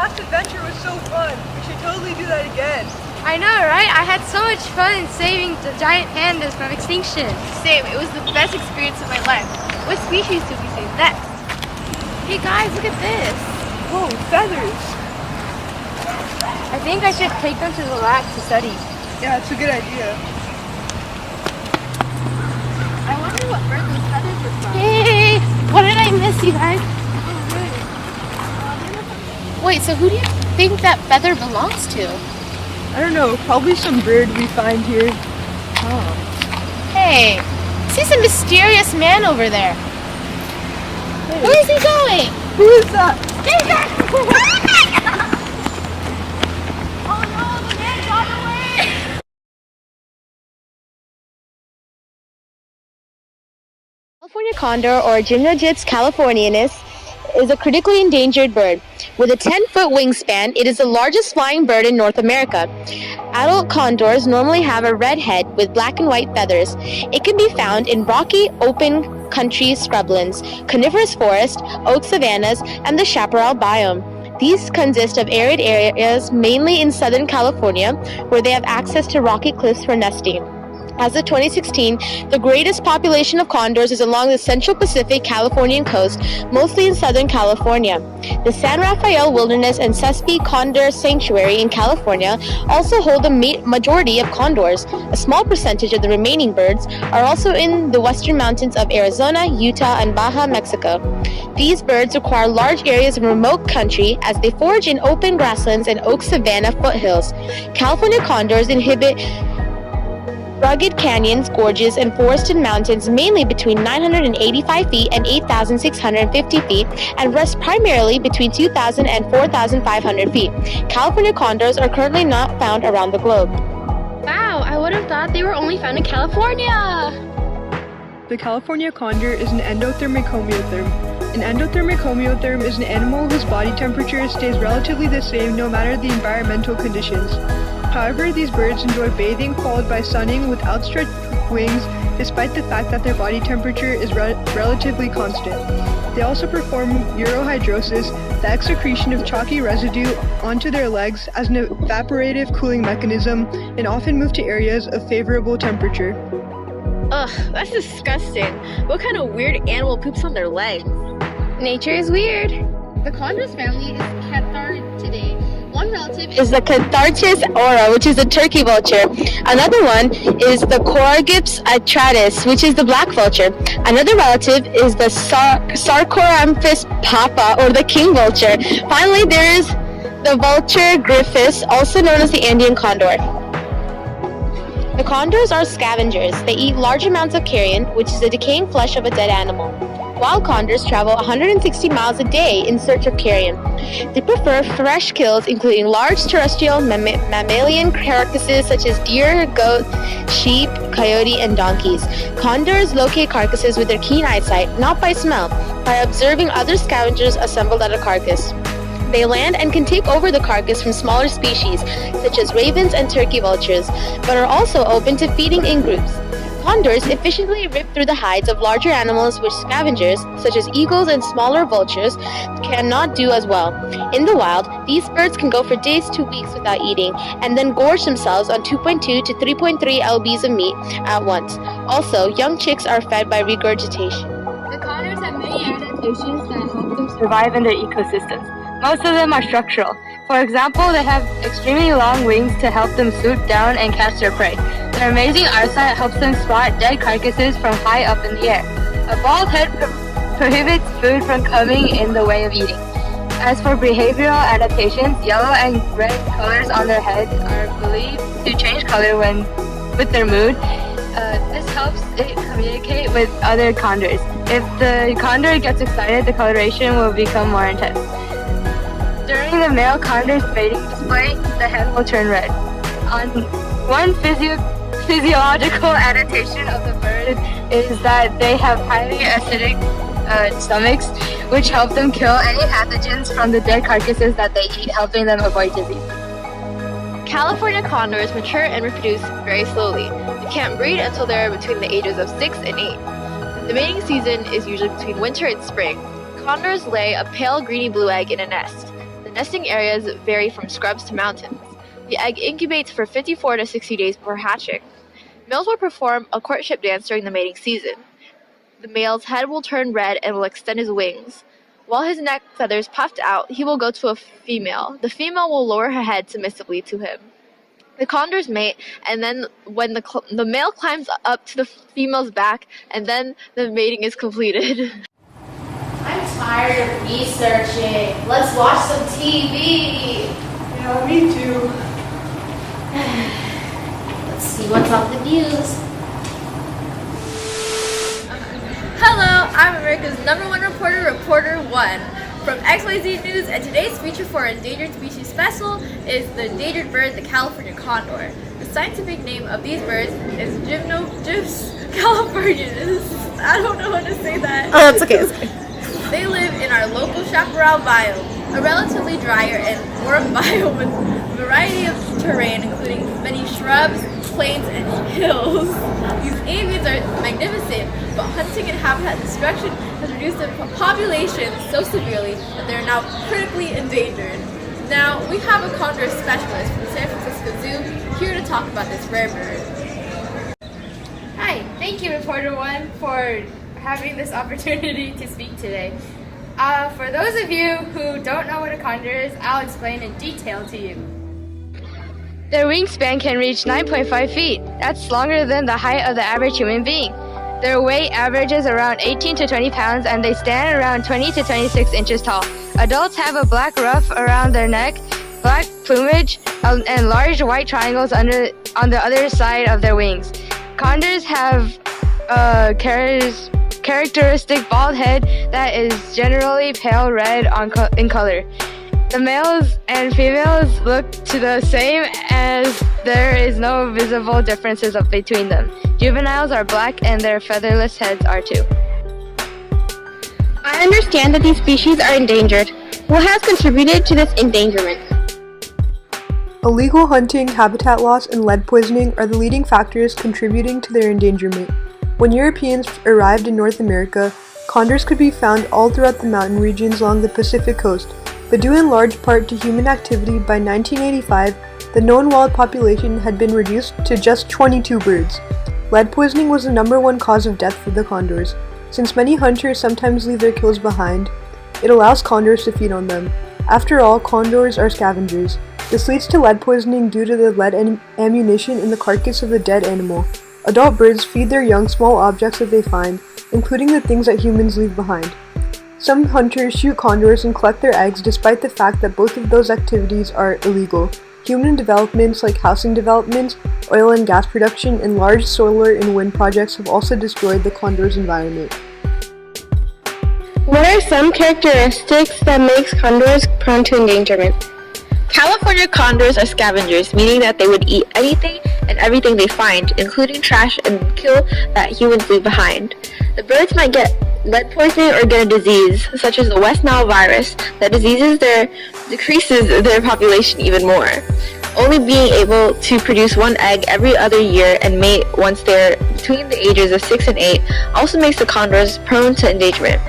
last adventure was so fun. We should totally do that again. I know, right? I had so much fun saving the giant pandas from extinction. Same, it was the best experience of my life. What species did we save next? Hey guys, look at this. Whoa, feathers. I think I should take them to the lab to study. Yeah, it's a good idea. I wonder what bird those feathers were from. Hey, what did I miss, you guys? Wait, so who do you think that feather belongs to? I don't know, probably some bird we find here. Oh. Hey, see some mysterious man over there. Hey. Where is he going? Who is that? Oh no, the man got away! California condor, or Gymnogyps californianus, is a critically endangered bird. With a 10-foot wingspan, it is the largest flying bird in North America. Adult condors normally have a red head with black and white feathers. It can be found in rocky, open country scrublands, coniferous forest, oak savannas, and the chaparral biome. These consist of arid areas mainly in Southern California, where they have access to rocky cliffs for nesting. As of 2016, the greatest population of condors is along the Central Pacific Californian coast, mostly in Southern California. The San Rafael Wilderness and Sespe Condor Sanctuary in California also hold the majority of condors. A small percentage of the remaining birds are also in the western mountains of Arizona, Utah, and Baja, Mexico. These birds require large areas of remote country as they forage in open grasslands and oak savanna foothills. California condors inhabit rugged canyons, gorges, and forested mountains mainly between 985 feet and 8,650 feet, and rest primarily between 2,000 and 4,500 feet. California condors are currently not found around the globe. Wow, I would have thought they were only found in California. The California condor is an endothermic homeotherm. An endothermic homeotherm is an animal whose body temperature stays relatively the same no matter the environmental conditions. However, these birds enjoy bathing followed by sunning with outstretched wings despite the fact that their body temperature is relatively constant. They also perform urohydrosis, the excretion of chalky residue onto their legs as an evaporative cooling mechanism, and often move to areas of favorable temperature. Ugh, that's disgusting. What kind of weird animal poops on their legs? Nature is weird. The condor's family is Cathartidae. One relative is the Cathartis aura, which is a turkey vulture. Another one is the Coragyps atratus, which is the black vulture. Another relative is the Sarcoramphus papa, or the king vulture. Finally, there is the vulture gryphus, also known as the Andean condor. The condors are scavengers. They eat large amounts of carrion, which is the decaying flesh of a dead animal. Wild condors travel 160 miles a day in search of carrion. They prefer fresh kills, including large terrestrial mammalian carcasses such as deer, goat, sheep, coyote, and donkeys. Condors locate carcasses with their keen eyesight, not by smell, by observing other scavengers assembled at a carcass. They land and can take over the carcass from smaller species, such as ravens and turkey vultures, but are also open to feeding in groups. Condors efficiently rip through the hides of larger animals which scavengers, such as eagles and smaller vultures, cannot do as well. In the wild, these birds can go for days to weeks without eating, and then gorge themselves on 2.2 to 3.3 lbs of meat at once. Also, young chicks are fed by regurgitation. The condors have many adaptations that help them survive in their ecosystems. Most of them are structural. For example, they have extremely long wings to help them swoop down and catch their prey. Their amazing eyesight helps them spot dead carcasses from high up in the air. A bald head prohibits food from coming in the way of eating. As for behavioral adaptations, yellow and red colors on their heads are believed to change color with their mood. This helps it communicate with other condors. If the condor gets excited, the coloration will become more intense. During the male condor's mating display, the head will turn red. One physiological adaptation of the bird is that they have highly acidic stomachs, which help them kill any pathogens from the dead carcasses that they eat, helping them avoid disease. California condors mature and reproduce very slowly. They can't breed until they're between the ages of 6 and 8. The mating season is usually between winter and spring. Condors lay a pale greeny blue egg in a nest. The Nesting areas vary from scrubs to mountains. The egg incubates for 54 to 60 days before hatching. Males will perform a courtship dance during the mating season. The male's head will turn red and will extend his wings. While his neck feathers puffed out, he will go to a female. The female will lower her head submissively to him. The condors mate, and then when the male climbs up to the female's back, and then the mating is completed. I'm tired of researching. Let's watch some TV. Yeah, me too. Let's see what's on the news. Hello, I'm America's #1 reporter, Reporter 1 from XYZ News, and today's feature for our Endangered Species Special is the endangered bird, the California Condor. The scientific name of these birds is Gymnogyps californianus. I don't know how to say that. Oh, that's okay. They live in our local chaparral biome, a relatively drier and warm biome with a variety of terrain, including many shrubs, plains, and hills. These avians are magnificent, but hunting and habitat destruction has reduced their population so severely that they are now critically endangered. Now, we have a condor specialist from the San Francisco Zoo here to talk about this rare bird. Hi, thank you, Reporter 1, for having this opportunity to speak today. For those of you who don't know what a condor is, I'll explain in detail to you. Their wingspan can reach 9.5 feet. That's longer than the height of the average human being. Their weight averages around 18 to 20 pounds, and they stand around 20 to 26 inches tall. Adults have a black ruff around their neck, black plumage, and large white triangles on the other side of their wings. Condors have a characteristic bald head that is generally pale red in color. The males and females look the same, as there is no visible differences between them. Juveniles are black, and their featherless heads are too. I understand that these species are endangered. What has contributed to this endangerment? Illegal hunting, habitat loss, and lead poisoning are the leading factors contributing to their endangerment. When Europeans arrived in North America, condors could be found all throughout the mountain regions along the Pacific coast, but due in large part to human activity, by 1985, the known wild population had been reduced to just 22 birds. Lead poisoning was the #1 cause of death for the condors. Since many hunters sometimes leave their kills behind, it allows condors to feed on them. After all, condors are scavengers. This leads to lead poisoning due to the lead ammunition in the carcass of the dead animal. Adult birds feed their young small objects that they find, including the things that humans leave behind. Some hunters shoot condors and collect their eggs despite the fact that both of those activities are illegal. Human developments like housing developments, oil and gas production, and large solar and wind projects have also destroyed the condor's environment. What are some characteristics that makes condors prone to endangerment? California condors are scavengers, meaning that they would eat anything and everything they find, including trash and kill that humans leave behind. The birds might get lead poisoning or get a disease, such as the West Nile virus, that decreases their population even more. Only being able to produce one egg every other year and mate once they're between the ages of 6 and 8 also makes the condors prone to endangerment.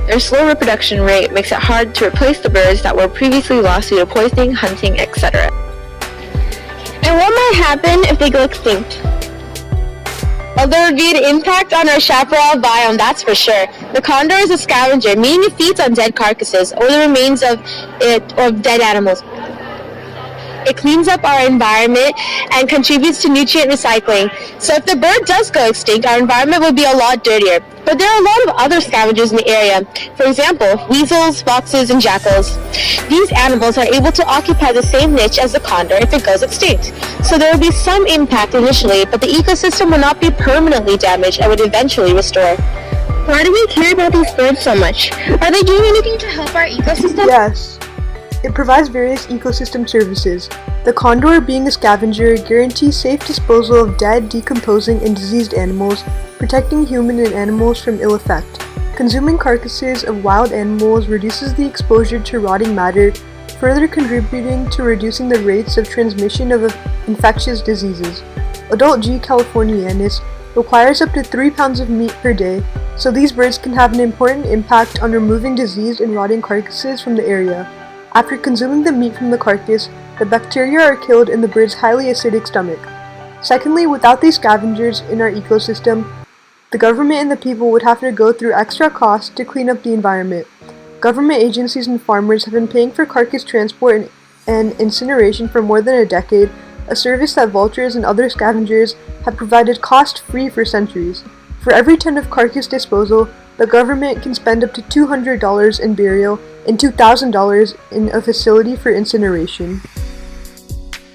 Their slow reproduction rate makes it hard to replace the birds that were previously lost due to poisoning, hunting, etc. And what might happen if they go extinct? Well, there would be an impact on our chaparral biome, that's for sure. The condor is a scavenger, meaning it feeds on dead carcasses or the remains of dead animals. It cleans up our environment and contributes to nutrient recycling. So if the bird does go extinct, our environment will be a lot dirtier. But there are a lot of other scavengers in the area. For example, weasels, foxes, and jackals. These animals are able to occupy the same niche as the condor if it goes extinct. So there will be some impact initially, but the ecosystem will not be permanently damaged and would eventually restore. Why do we care about these birds so much? Are they doing anything to help our ecosystem? Yes. It provides various ecosystem services. The condor, being a scavenger, guarantees safe disposal of dead, decomposing, and diseased animals, protecting human and animals from ill effect. Consuming carcasses of wild animals reduces the exposure to rotting matter, further contributing to reducing the rates of transmission of infectious diseases. Adult G. californianus requires up to 3 pounds of meat per day, so these birds can have an important impact on removing diseased and rotting carcasses from the area. After consuming the meat from the carcass, the bacteria are killed in the bird's highly acidic stomach. Secondly, without these scavengers in our ecosystem, the government and the people would have to go through extra costs to clean up the environment. Government agencies and farmers have been paying for carcass transport and incineration for more than a decade, a service that vultures and other scavengers have provided cost-free for centuries. For every ton of carcass disposal, the government can spend up to $200 in burial and $2,000 in a facility for incineration.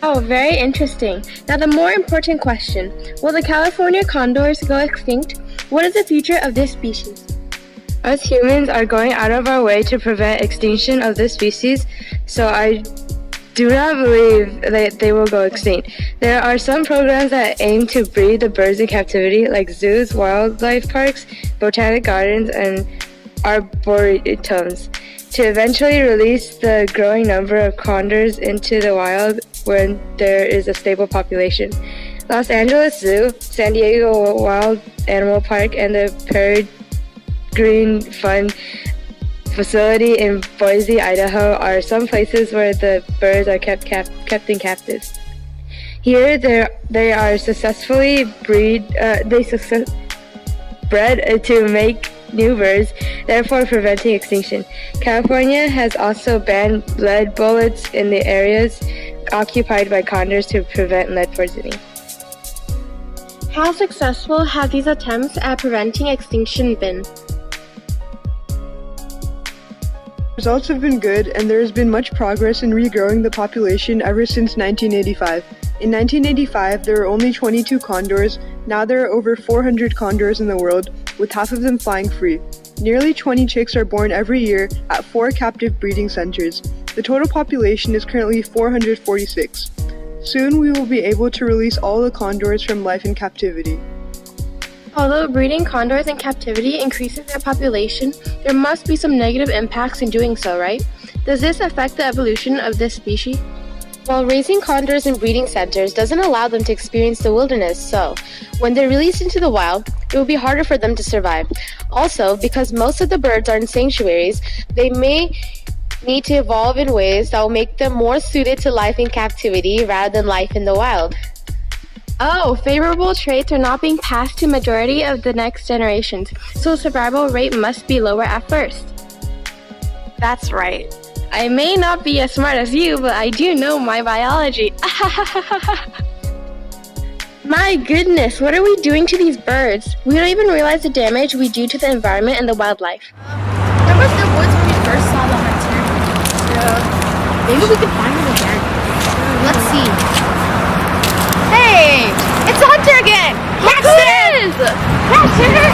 Oh, very interesting. Now the more important question, will the California condors go extinct? What is the future of this species? Us humans are going out of our way to prevent extinction of this species, so I do not believe that they will go extinct. There are some programs that aim to breed the birds in captivity, like zoos, wildlife parks, botanic gardens, and arboretums, to eventually release the growing number of condors into the wild when there is a stable population. Los Angeles Zoo, San Diego Wild Animal Park, and the Peregrine Fund facility in Boise, Idaho are some places where the birds are kept in captive. Here they are successfully bred to make new birds, therefore preventing extinction. California has also banned lead bullets in the areas occupied by condors to prevent lead poisoning. How successful have these attempts at preventing extinction been? Results have been good, and there has been much progress in regrowing the population ever since 1985. In 1985, there were only 22 condors. Now there are over 400 condors in the world, with half of them flying free. Nearly 20 chicks are born every year at 4 captive breeding centers. The total population is currently 446. Soon we will be able to release all the condors from life in captivity. Although breeding condors in captivity increases their population, there must be some negative impacts in doing so, right? Does this affect the evolution of this species? While raising condors in breeding centers doesn't allow them to experience the wilderness, so when they're released into the wild, it will be harder for them to survive. Also, because most of the birds are in sanctuaries, they may need to evolve in ways that will make them more suited to life in captivity rather than life in the wild. Oh, favorable traits are not being passed to majority of the next generations, so survival rate must be lower at first. That's right. I may not be as smart as you, but I do know my biology. My goodness, what are we doing to these birds? We don't even realize the damage we do to the environment and the wildlife. Remember the woods when we first saw the hunter? Yeah. Maybe we can find them again. Let's see. Hey! It's the hunter again! Catch this! Catch her!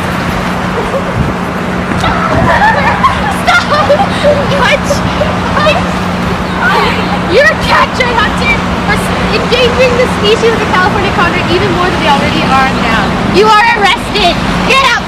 Stop! Catch! You're a catcher, hunter! For endangering the species of the California Condor even more than they already are now. You are arrested! Get out